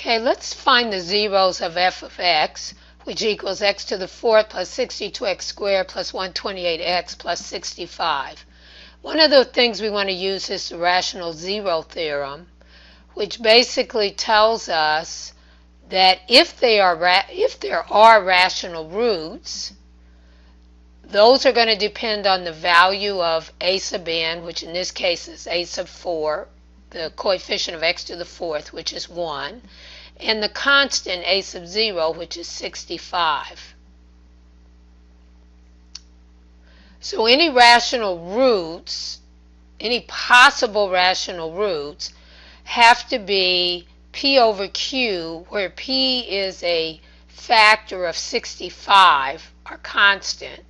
Okay, let's find the zeros of f of x, which equals x to the fourth plus 62x squared plus 128x plus 65. One of the things we want to use is the rational zero theorem, which basically tells us that if there are rational roots, those are going to depend on the value of a sub n, which in this case is a sub 4, the coefficient of x to the fourth, which is 1, and the constant a sub 0, which is 65. So any rational roots, any possible rational roots, have to be p over q, where p is a factor of 65, our constant,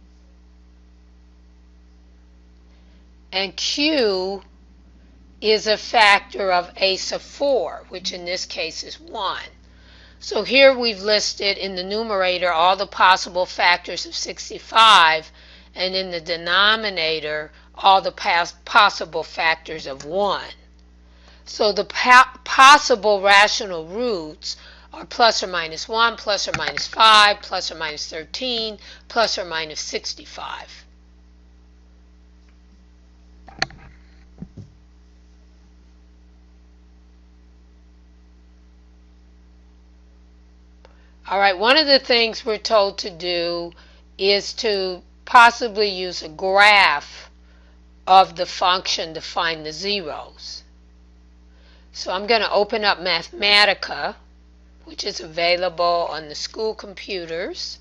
and q is a factor of a sub 4, which in this case is 1. So here we've listed in the numerator all the possible factors of 65, and in the denominator all the possible factors of 1. So the possible rational roots are plus or minus 1, plus or minus 5, plus or minus 13, plus or minus 65. All right, one of the things we're told to do is to possibly use a graph of the function to find the zeros. So I'm going to open up Mathematica, which is available on the school computers,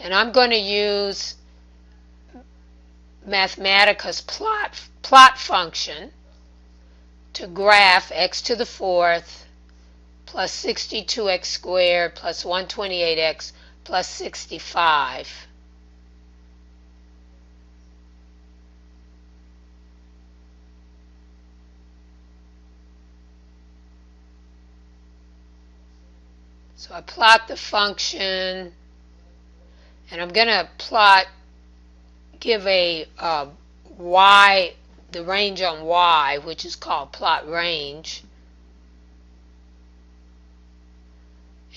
and I'm going to use Mathematica's plot function to graph x to the fourth plus 62x squared plus 128x plus 65. So I plot the function, and I'm going to give a y, the range on y, which is called plot range.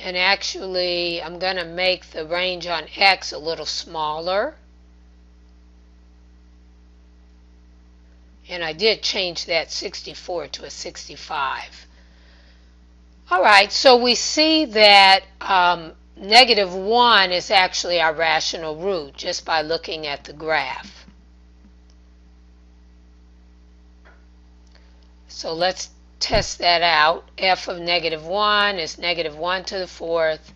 And actually, I'm going to make the range on x a little smaller. And I did change that 64 to a 65. All right, so we see that negative 1 is actually our rational root just by looking at the graph. So let's test that out. F of negative 1 is negative 1 to the fourth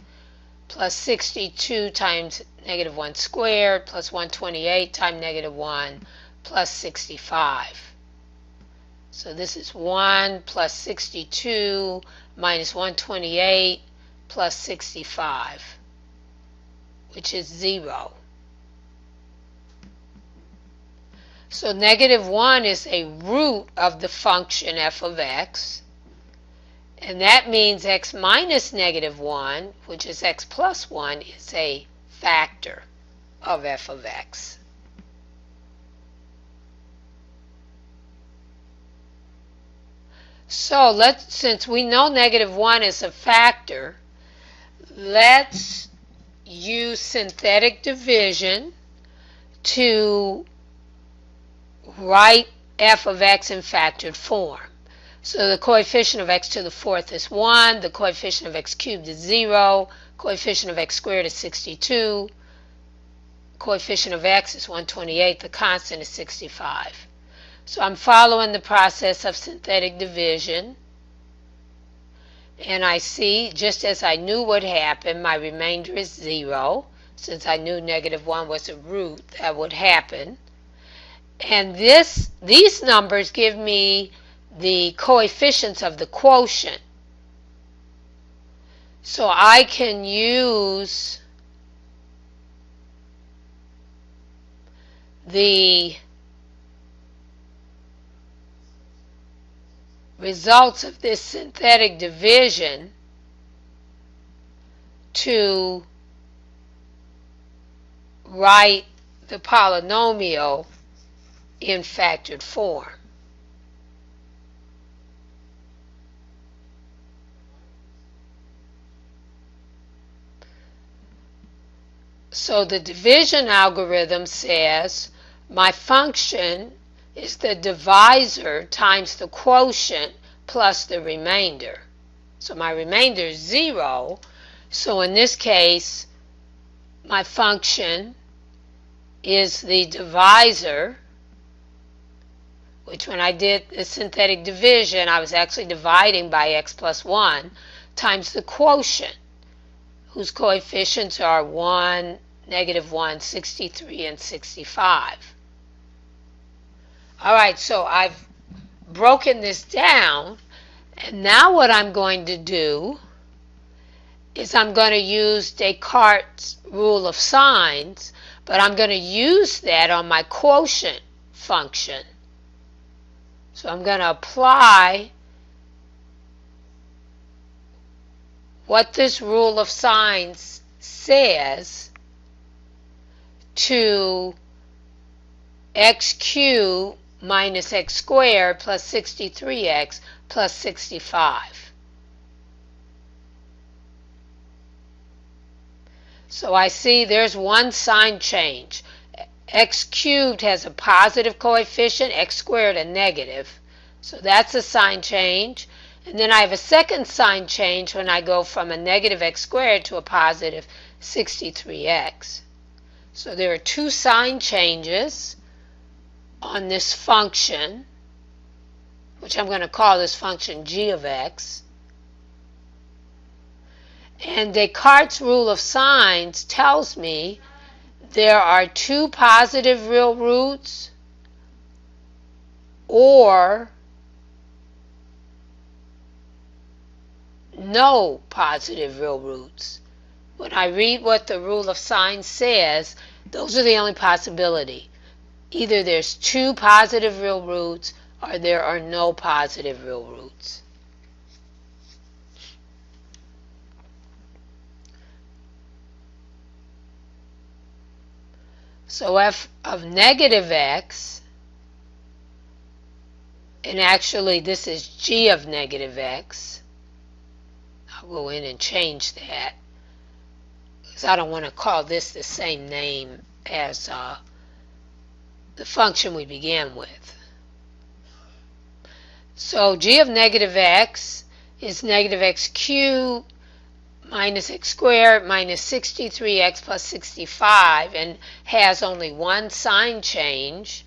plus 62 times negative 1 squared plus 128 times negative 1 plus 65. So this is 1 plus 62 minus 128 plus 65, which is 0. So negative 1 is a root of the function f of x, and that means x minus negative 1, which is x plus 1, is a factor of f of x. So since we know negative 1 is a factor, let's use synthetic division to write f of x in factored form. So the coefficient of x to the fourth is 1, the coefficient of x cubed is 0, coefficient of x squared is 62, coefficient of x is 128, the constant is 65. So I'm following the process of synthetic division, and I see, just as I knew would happen, my remainder is 0. Since I knew negative 1 was a root, that would happen. And these numbers give me the coefficients of the quotient. So I can use the results of this synthetic division to write the polynomial in factored form. So the division algorithm says my function is the divisor times the quotient plus the remainder. So my remainder is 0. So in this case, my function is the divisor, which when I did the synthetic division, I was actually dividing by x plus 1, times the quotient, whose coefficients are 1, -1, 63, and 65. All right, so I've broken this down, and now what I'm going to do is I'm going to use Descartes' rule of signs, but I'm going to use that on my quotient function. So I'm going to apply what this rule of signs says to x cubed minus x squared plus 63x plus 65. So I see there's one sign change. X cubed has a positive coefficient, x squared a negative. So that's a sign change. And then I have a second sign change when I go from a negative x squared to a positive 63x. So there are two sign changes on this function, which I'm going to call this function g of x. And Descartes' rule of signs tells me there are two positive real roots or no positive real roots. When I read what the rule of signs says, those are the only possibility. Either there's two positive real roots or there are no positive real roots. So f of negative x, and actually this is g of negative x. I'll go in and change that because I don't want to call this the same name as the function we began with. So g of negative x is negative x cubed minus x squared minus 63x plus 65, and has only one sign change,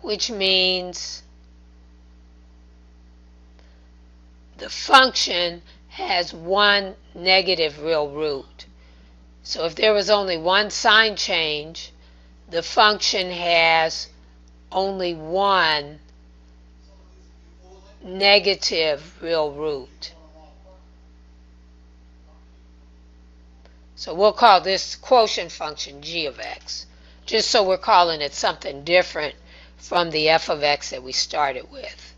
which means the function has one negative real root. So if there was only one sign change, the function has only one negative real root. So we'll call this quotient function g of x, just so we're calling it something different from the f of x that we started with.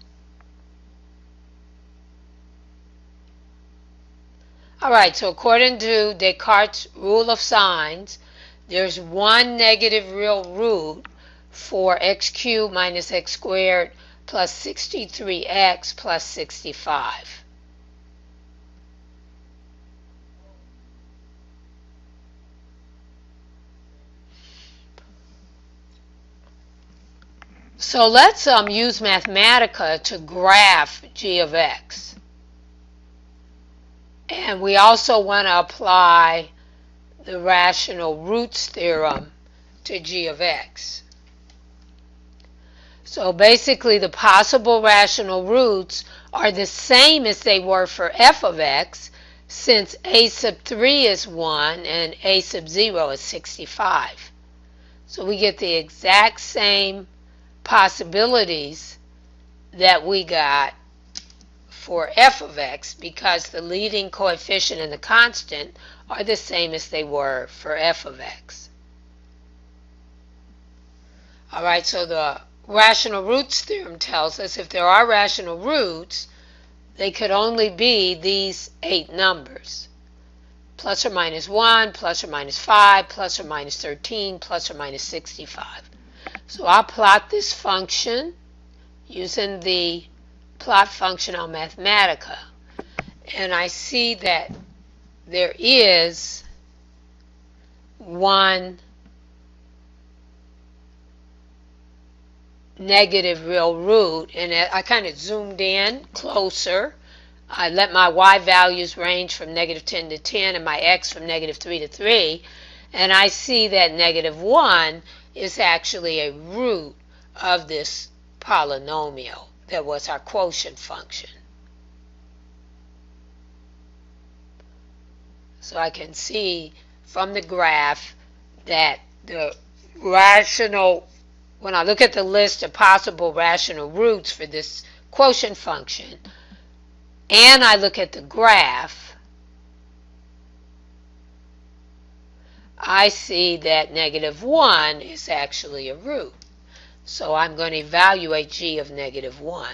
All right, so according to Descartes' rule of signs, there's one negative real root for x cubed minus x squared plus 63x plus 65. So let's use Mathematica to graph g of x. And we also want to apply the rational roots theorem to g of x. So basically the possible rational roots are the same as they were for f of x, since a sub 3 is 1 and a sub 0 is 65. So we get the exact same possibilities that we got for f of x because the leading coefficient and the constant are the same as they were for f of x. All right, so the rational roots theorem tells us if there are rational roots, they could only be these 8 numbers: plus or minus 1, plus or minus 5, plus or minus 13, plus or minus 65. So I'll plot this function using the plot function on Mathematica, and I see that there is one negative real root, and I kind of zoomed in closer. I let my y values range from negative 10 to 10 and my x from negative 3 to 3, and I see that negative 1 is actually a root of this polynomial that was our quotient function. So I can see from the graph that the rational, when I look at the list of possible rational roots for this quotient function, and I look at the graph, I see that negative 1 is actually a root. So I'm going to evaluate g of negative 1.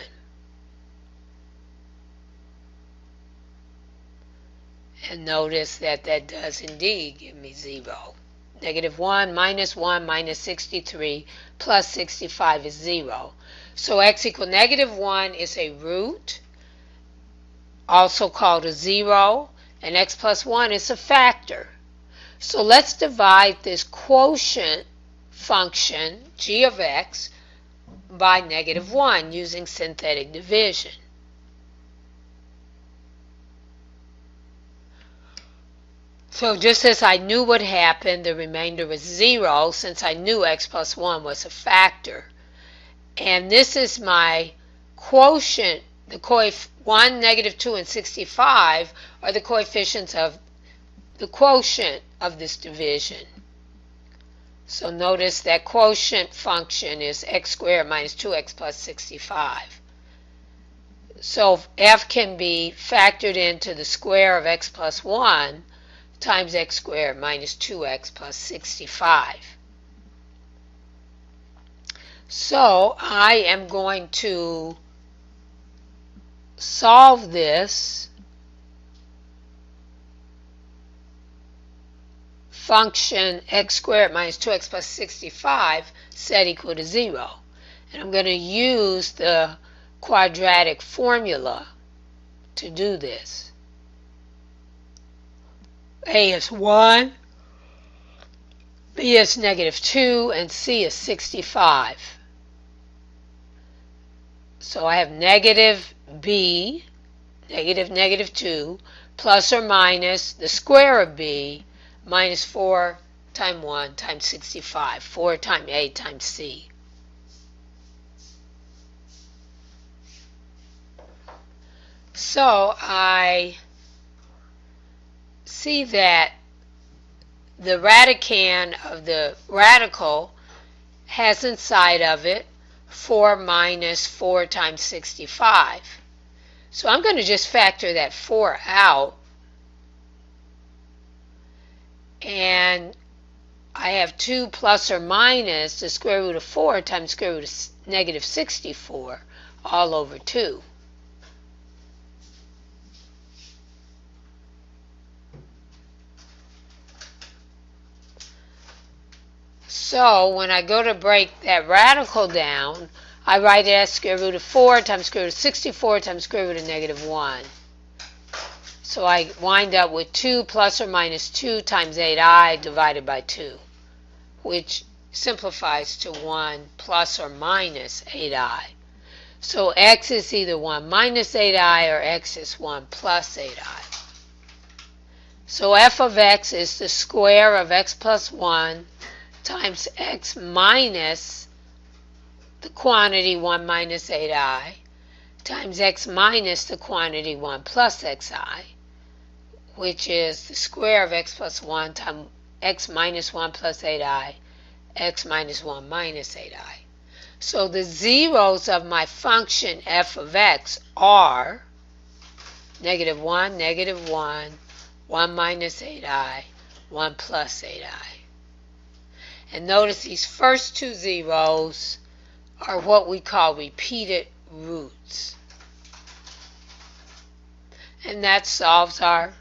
And notice that that does indeed give me 0. Negative 1 minus 63 plus 65 is 0. So x equal negative 1 is a root, also called a 0, and x plus 1 is a factor. So let's divide this quotient function, g of x, by negative 1 using synthetic division. So just as I knew what happened, the remainder was 0, since I knew x plus 1 was a factor. And this is my quotient. The 1, negative 2, and 65 are the coefficients of the quotient of this division. So notice that quotient function is x squared minus 2x plus 65. So f can be factored into the square of x plus 1 times x squared minus 2x plus 65. So I am going to solve this function x squared minus 2x plus 65 set equal to 0. And I'm going to use the quadratic formula to do this. A is 1, B is negative 2, and C is 65. So I have negative B, negative 2, plus or minus the square of B, minus 4 times 1 times 65, 4 times A times C. So I see that the radicand of the radical has inside of it 4 minus 4 times 65. So I'm going to just factor that 4 out, and I have 2 plus or minus the square root of 4 times square root of negative 64 all over 2. So when I go to break that radical down, I write it as square root of 4 times square root of 64 times square root of negative 1. So I wind up with 2 plus or minus 2 times 8i divided by 2, which simplifies to 1 plus or minus 8i. So x is either 1 minus 8i or x is 1 plus 8i. So f of x is the square of x plus 1 times x minus the quantity 1 minus 8i times x minus the quantity 1 plus xi, which is the square of x plus 1 times x minus 1 plus 8i, x minus 1 minus 8i. So the zeros of my function f of x are negative 1, 1 minus 8i, 1 plus 8i. And notice these first two zeros are what we call repeated roots. And that solves our